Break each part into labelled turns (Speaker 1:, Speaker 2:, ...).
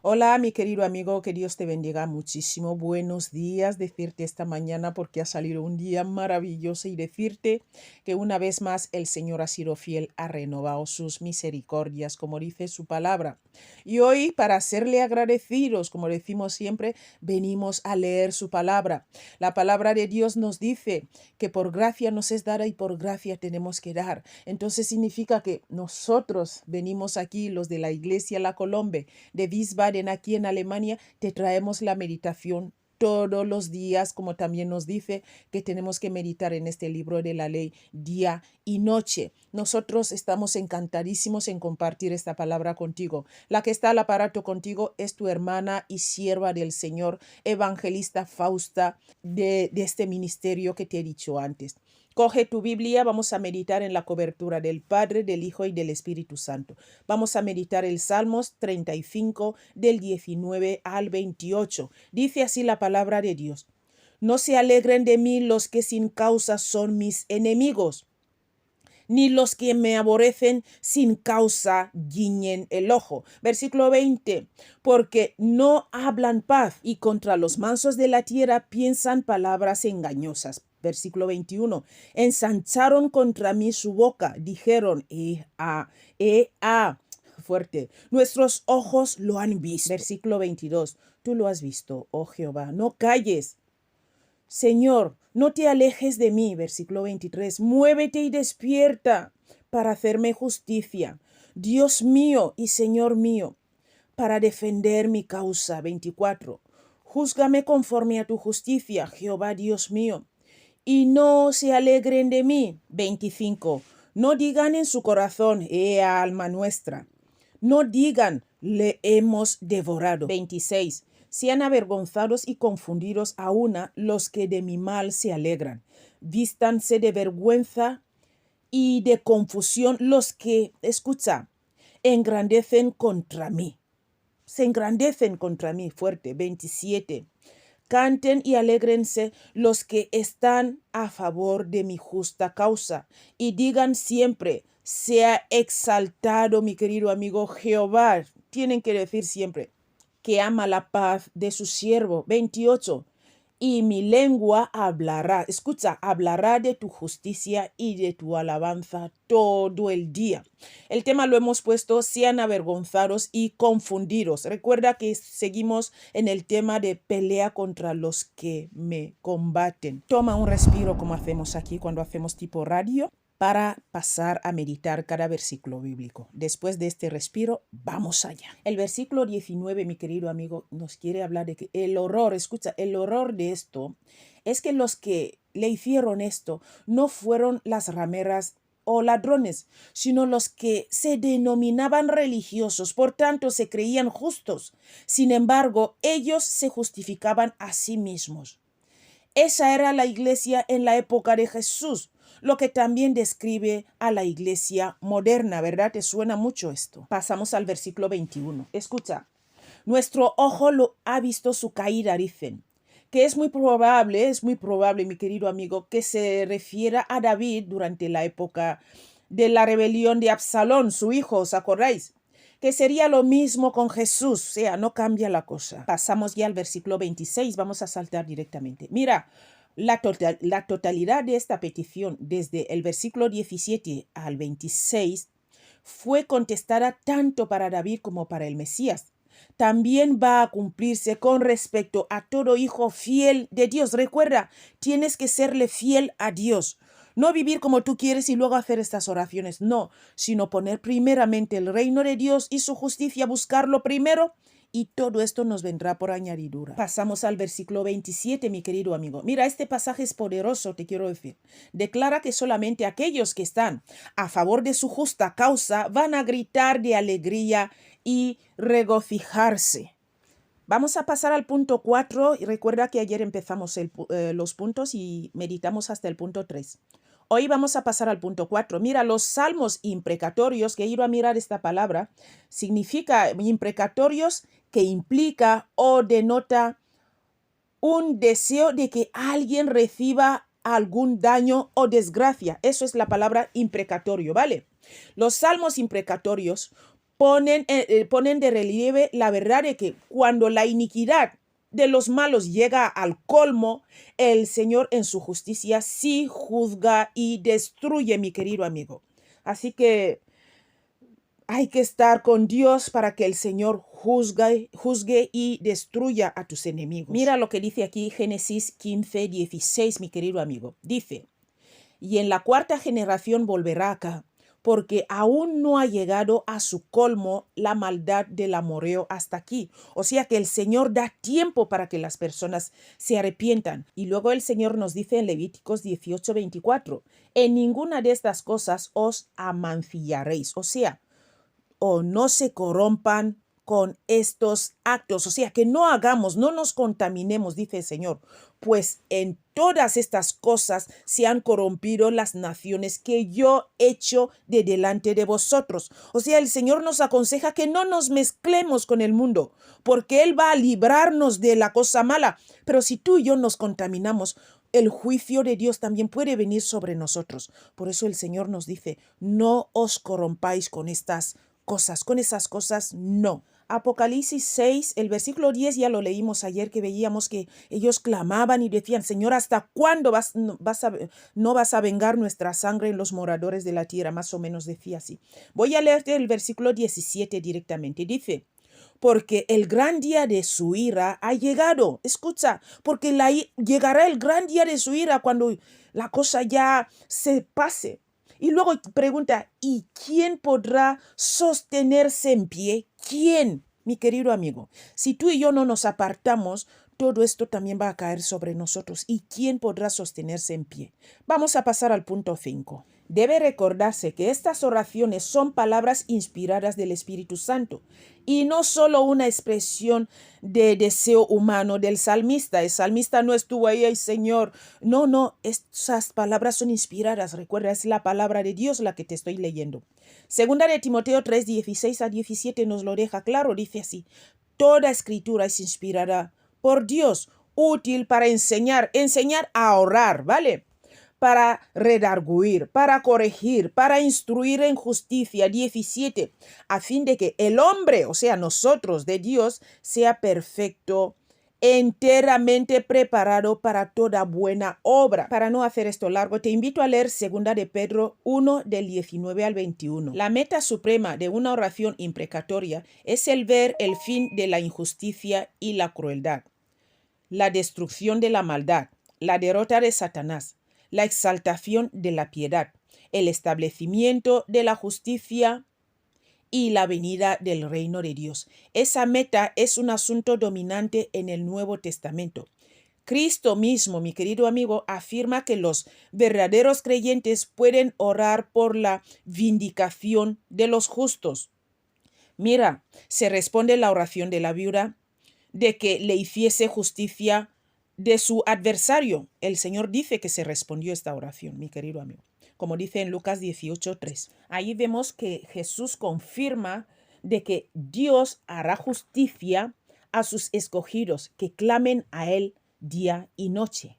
Speaker 1: Hola, mi querido amigo, que Dios te bendiga muchísimo. Buenos días, decirte esta mañana porque ha salido un día maravilloso y decirte que una vez más el Señor ha sido fiel, ha renovado sus misericordias, como dice su palabra. Y hoy, para serle agradecidos, como decimos siempre, venimos a leer su palabra. La palabra de Dios nos dice que por gracia nos es dada y por gracia tenemos que dar. Entonces significa que nosotros venimos aquí, los de la iglesia La Colombe, de Wiesbaden, aquí en Alemania, te traemos la meditación todos los días, como también nos dice que tenemos que meditar en este libro de la ley día y noche. Nosotros estamos encantadísimos en compartir esta palabra contigo. La que está al aparato contigo es tu hermana y sierva del Señor, evangelista Fausta, de este ministerio que te he dicho antes. Coge tu Biblia, vamos a meditar en la cobertura del Padre, del Hijo y del Espíritu Santo. Vamos a meditar el Salmos 35 del 19 al 28. Dice así la palabra de Dios. No se alegren de mí los que sin causa son mis enemigos, ni los que me aborrecen sin causa guiñen el ojo. Versículo 20. Porque no hablan paz y contra los mansos de la tierra piensan palabras engañosas. Versículo 21. Ensancharon contra mí su boca, dijeron, fuerte. Nuestros ojos lo han visto. Versículo 22. Tú lo has visto, oh Jehová, no calles. Señor, no te alejes de mí. Versículo 23. Muévete y despierta para hacerme justicia. Dios mío y Señor mío, para defender mi causa. 24. Júzgame conforme a tu justicia, Jehová Dios mío, y no se alegren de mí. 25. No digan en su corazón, alma nuestra. No digan, le hemos devorado. 26. Sean avergonzados y confundidos a una los que de mi mal se alegran. Vístanse de vergüenza y de confusión los que, escucha, engrandecen contra mí. Se engrandecen contra mí, fuerte. 27. Canten y alégrense los que están a favor de mi justa causa, y digan siempre, sea exaltado mi querido amigo Jehová. Tienen que decir siempre que ama la paz de su siervo. 28. Y mi lengua hablará, escucha, hablará de tu justicia y de tu alabanza todo el día. El tema lo hemos puesto, sean avergonzados y confundidos. Recuerda que seguimos en el tema de pelea contra los que me combaten. Toma un respiro como hacemos aquí cuando hacemos tipo radio, para pasar a meditar cada versículo bíblico. Después de este respiro, vamos allá. El versículo 19, mi querido amigo, nos quiere hablar de que el horror, escucha, el horror de esto es que los que le hicieron esto no fueron las rameras o ladrones, sino los que se denominaban religiosos, por tanto se creían justos. Sin embargo, ellos se justificaban a sí mismos. Esa era la iglesia en la época de Jesús, lo que también describe a la iglesia moderna, ¿verdad? ¿Te suena mucho esto? Pasamos al versículo 21. Escucha, nuestro ojo lo ha visto su caída, dicen, que es muy probable, mi querido amigo, que se refiera a David durante la época de la rebelión de Absalón, su hijo, ¿os acordáis? Que sería lo mismo con Jesús, o sea, no cambia la cosa. Pasamos ya al versículo 26, vamos a saltar directamente. Mira, la totalidad de esta petición, desde el versículo 17 al 26, fue contestada tanto para David como para el Mesías. También va a cumplirse con respecto a todo hijo fiel de Dios. Recuerda, tienes que serle fiel a Dios. No vivir como tú quieres y luego hacer estas oraciones, no, sino poner primeramente el reino de Dios y su justicia, buscarlo primero, y todo esto nos vendrá por añadidura. Pasamos al versículo 27, mi querido amigo. Mira, este pasaje es poderoso, te quiero decir. Declara que solamente aquellos que están a favor de su justa causa van a gritar de alegría y regocijarse. Vamos a pasar al punto 4 y recuerda que ayer empezamos los puntos y meditamos hasta el punto 3. Hoy vamos a pasar al punto 4. Mira, los salmos imprecatorios, que he ido a mirar esta palabra, significa imprecatorios que implica o denota un deseo de que alguien reciba algún daño o desgracia. Eso es la palabra imprecatorio, ¿vale? Los salmos imprecatorios ponen de relieve la verdad de que cuando la iniquidad de los malos llega al colmo, el Señor en su justicia sí juzga y destruye, mi querido amigo. Así que hay que estar con Dios para que el Señor juzgue y destruya a tus enemigos. Mira lo que dice aquí Génesis 15:16, mi querido amigo. Dice, y en la cuarta generación volverá acá, porque aún no ha llegado a su colmo la maldad del amorreo hasta aquí. O sea que el Señor da tiempo para que las personas se arrepientan. Y luego el Señor nos dice en Levíticos 18:24, en ninguna de estas cosas os amancillaréis. O sea, o no se corrompan con estos actos, o sea, que no nos contaminemos, dice el Señor, pues en todas estas cosas se han corrompido las naciones que yo he hecho de delante de vosotros. O sea, el Señor nos aconseja que no nos mezclemos con el mundo, porque Él va a librarnos de la cosa mala, pero si tú y yo nos contaminamos, el juicio de Dios también puede venir sobre nosotros. Por eso el Señor nos dice, no os corrompáis con estas cosas, con esas cosas no. Apocalipsis 6, el versículo 10 ya lo leímos ayer, que veíamos que ellos clamaban y decían, Señor, ¿hasta cuándo no vas a vengar nuestra sangre en los moradores de la tierra? Más o menos decía así. Voy a leerte el versículo 17 directamente. Dice, porque el gran día de su ira ha llegado. Escucha, porque llegará el gran día de su ira cuando la cosa ya se pase. Y luego pregunta, ¿y quién podrá sostenerse en pie? ¿Quién? Mi querido amigo, si tú y yo no nos apartamos, todo esto también va a caer sobre nosotros. ¿Y quién podrá sostenerse en pie? Vamos a pasar al punto 5. Debe recordarse que estas oraciones son palabras inspiradas del Espíritu Santo y no solo una expresión de deseo humano del salmista. El salmista no estuvo ahí, ay Señor. No, esas palabras son inspiradas. Recuerda, es la palabra de Dios la que te estoy leyendo. Segunda de Timoteo 3:16-17 nos lo deja claro, dice así, toda escritura es inspirada por Dios, útil para enseñar a orar, ¿vale? Para redarguir, para corregir, para instruir en justicia. 17, a fin de que el hombre, o sea, nosotros de Dios, sea perfecto, enteramente preparado para toda buena obra. Para no hacer esto largo, te invito a leer 2 de Pedro 1, del 19 al 21. La meta suprema de una oración imprecatoria es el ver el fin de la injusticia y la crueldad, la destrucción de la maldad, la derrota de Satanás, la exaltación de la piedad, el establecimiento de la justicia y la venida del reino de Dios. Esa meta es un asunto dominante en el Nuevo Testamento. Cristo mismo, mi querido amigo, afirma que los verdaderos creyentes pueden orar por la vindicación de los justos. Mira, se responde la oración de la viuda de que le hiciese justicia de su adversario. El Señor dice que se respondió esta oración, mi querido amigo, como dice en Lucas 18:3. Ahí vemos que Jesús confirma de que Dios hará justicia a sus escogidos que clamen a Él día y noche.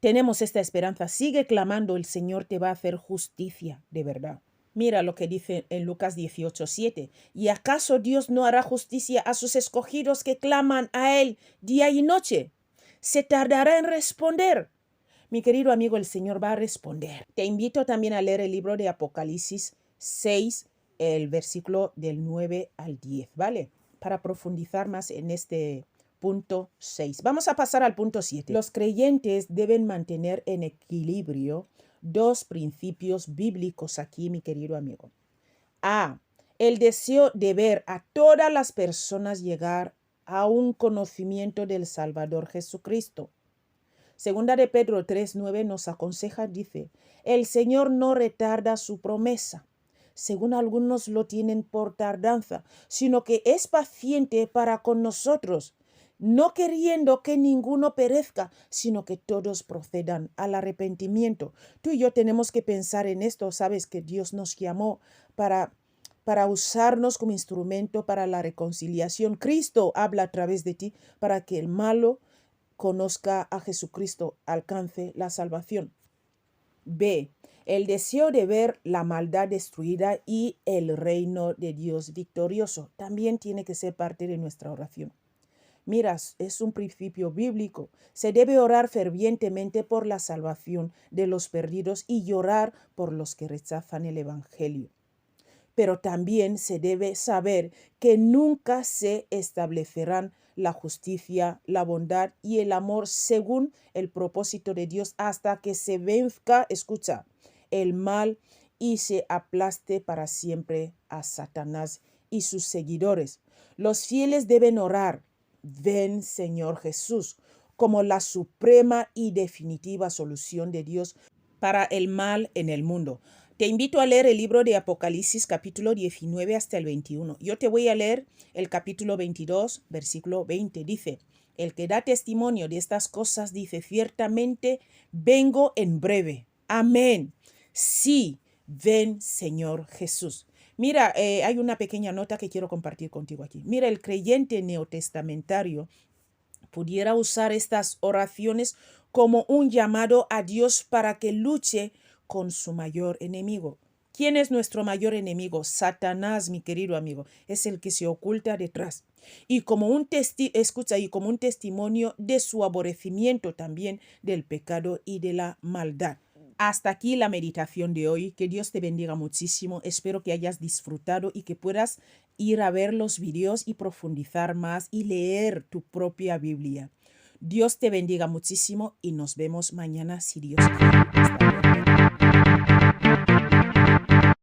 Speaker 1: Tenemos esta esperanza. Sigue clamando, el Señor te va a hacer justicia de verdad. Mira lo que dice en Lucas 18:7. ¿Y acaso Dios no hará justicia a sus escogidos que claman a Él día y noche? ¿Se tardará en responder? Mi querido amigo, el Señor va a responder. Te invito también a leer el libro de Apocalipsis 6, el versículo del 9 al 10, ¿vale? Para profundizar más en este punto 6. Vamos a pasar al punto 7. Los creyentes deben mantener en equilibrio dos principios bíblicos aquí, mi querido amigo. A, el deseo de ver a todas las personas llegar a un conocimiento del Salvador Jesucristo. Segunda de Pedro 3:9 nos aconseja, dice, el Señor no retarda su promesa, según algunos lo tienen por tardanza, sino que es paciente para con nosotros, no queriendo que ninguno perezca, sino que todos procedan al arrepentimiento. Tú y yo tenemos que pensar en esto. Sabes que Dios nos llamó para usarnos como instrumento para la reconciliación. Cristo habla a través de ti para que el malo conozca a Jesucristo, alcance la salvación. B. El deseo de ver la maldad destruida y el reino de Dios victorioso. También tiene que ser parte de nuestra oración. Mira, es un principio bíblico. Se debe orar fervientemente por la salvación de los perdidos y llorar por los que rechazan el Evangelio. Pero también se debe saber que nunca se establecerán la justicia, la bondad y el amor según el propósito de Dios hasta que se venzca, escucha, el mal y se aplaste para siempre a Satanás y sus seguidores. Los fieles deben orar, ven Señor Jesús, como la suprema y definitiva solución de Dios para el mal en el mundo. Te invito a leer el libro de Apocalipsis capítulo 19 hasta el 21. Yo te voy a leer el capítulo 22, versículo 20. Dice, el que da testimonio de estas cosas dice, ciertamente vengo en breve. Amén. Sí, ven Señor Jesús. Mira, hay una pequeña nota que quiero compartir contigo aquí. Mira, el creyente neotestamentario pudiera usar estas oraciones como un llamado a Dios para que luche con su mayor enemigo. ¿Quién es nuestro mayor enemigo? Satanás, mi querido amigo, es el que se oculta detrás. Y como un testimonio de su aborrecimiento también del pecado y de la maldad. Hasta aquí la meditación de hoy. Que Dios te bendiga muchísimo. Espero que hayas disfrutado y que puedas ir a ver los videos y profundizar más y leer tu propia Biblia. Dios te bendiga muchísimo y nos vemos mañana si Dios quiere. Hasta luego.